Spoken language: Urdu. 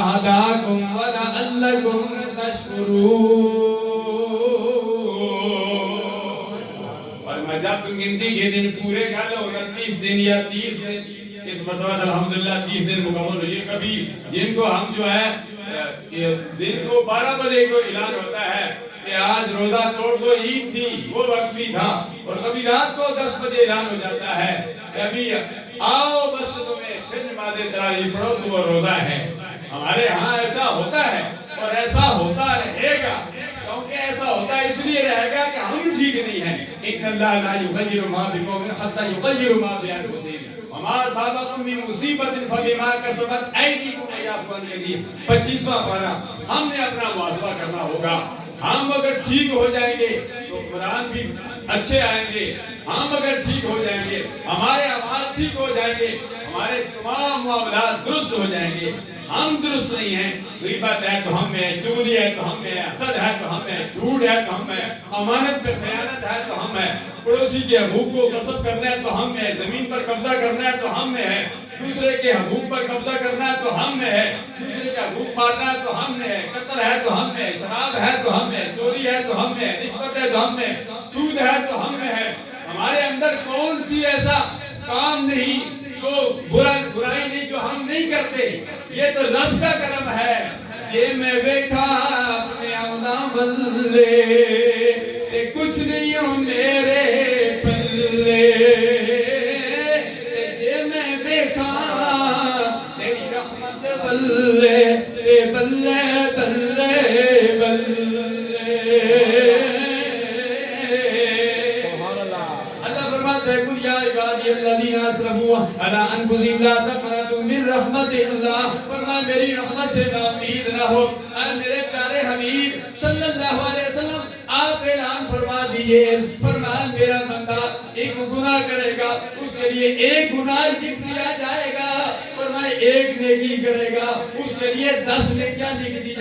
هداكم ولعلكم تشكرون. اور میں جب تم گنتی کے دن پورے کر لو 29 دن یا 30 دن، اس مرتبہ الحمدللہ 30 دن مکمل ہوئی. کبھی جن کو ہم جو ہے دن کو 12 بجے کو اعلان ہوتا ہے کہ آج روزہ توڑ دو، عید تھی وہ وقت بھی تھا، اور کبھی رات کو 10 بجے اعلان ہو جاتا ہے ابھی آؤ مسجدوں میں پھر نماز تراویح پڑھو، صبح روزہ ہے. ہمارے ہاں ایسا ہوتا ہے اور ایسا ہوتا رہے گا، کیونکہ ایسا ہوتا اس لیے رہے گا کہ ہم ٹھیک نہیں ہیں. ان اللہ لا یغیر ما بقوم حتی یغیروا ما بانفسہم وما اصابکم من مصیبۃ فبما کسبت ایدیکم ویعفو عن کثیر. 25واں پارہ. ہم نے اپنا مواظبہ کرنا ہوگا. ہم اگر ٹھیک ہو جائیں گے تو قرآن بھی اچھے آئیں گے. ہم اگر ٹھیک ہو جائیں گے، ہمارے اعمال ٹھیک ہو جائیں گے، ہمارے تمام معاملات درست ہو جائیں گے. ہم درست نہیں ہیں، غیبت ہے تو ہم میں، چغلی ہے تو ہم میں، حسد ہے تو ہم میں، جھوٹ ہے تو ہم میں، امانت پہ خیانت ہے تو ہم میں، پڑوسی کے حقوق کو غصب کرنا ہے تو ہم میں، زمین پر قبضہ کرنا ہے تو ہم میں ہے، دوسرے کے حقوق پر قبضہ کرنا ہے تو ہم میں ہے، دوسرے کے حقوق مارنا ہے تو ہم میں ہے، قتل ہے تو ہم میں، شراب ہے تو ہم میں، چوری ہے تو ہم میں، رشوت ہے تو ہم میں، سود ہے تو ہم میں ہے. ہمارے اندر کون سی ایسا کام نہیں جو برائی نہیں جو ہم نہیں کرتے. یہ تو رب کا کرم ہے. جے میں بیٹھا اپنے عمدہ بلے تے کچھ نہیں ہوں میرے پلے. جے میں بیٹھا تیری رحمت بلے تے بلے بلے بلے. قل یا عبادی الذین اسرفوا علی انفسہم لا تقنطوا من رحمت اللہ. فرمایا میری رحمت سے ناامید نہ ہو. اے میرے پیارے حبیب صلی اللہ علیہ وسلم آپ اعلان فرما دیئے. فرمایا میرا بندہ ایک گناہ کرے گا اس کے لیے ایک گناہ لکھ دیا جائے گا. فرمایا ایک نیکی کرے گا اس کے لیے 10 نیکیاں لکھ دی جائے گا.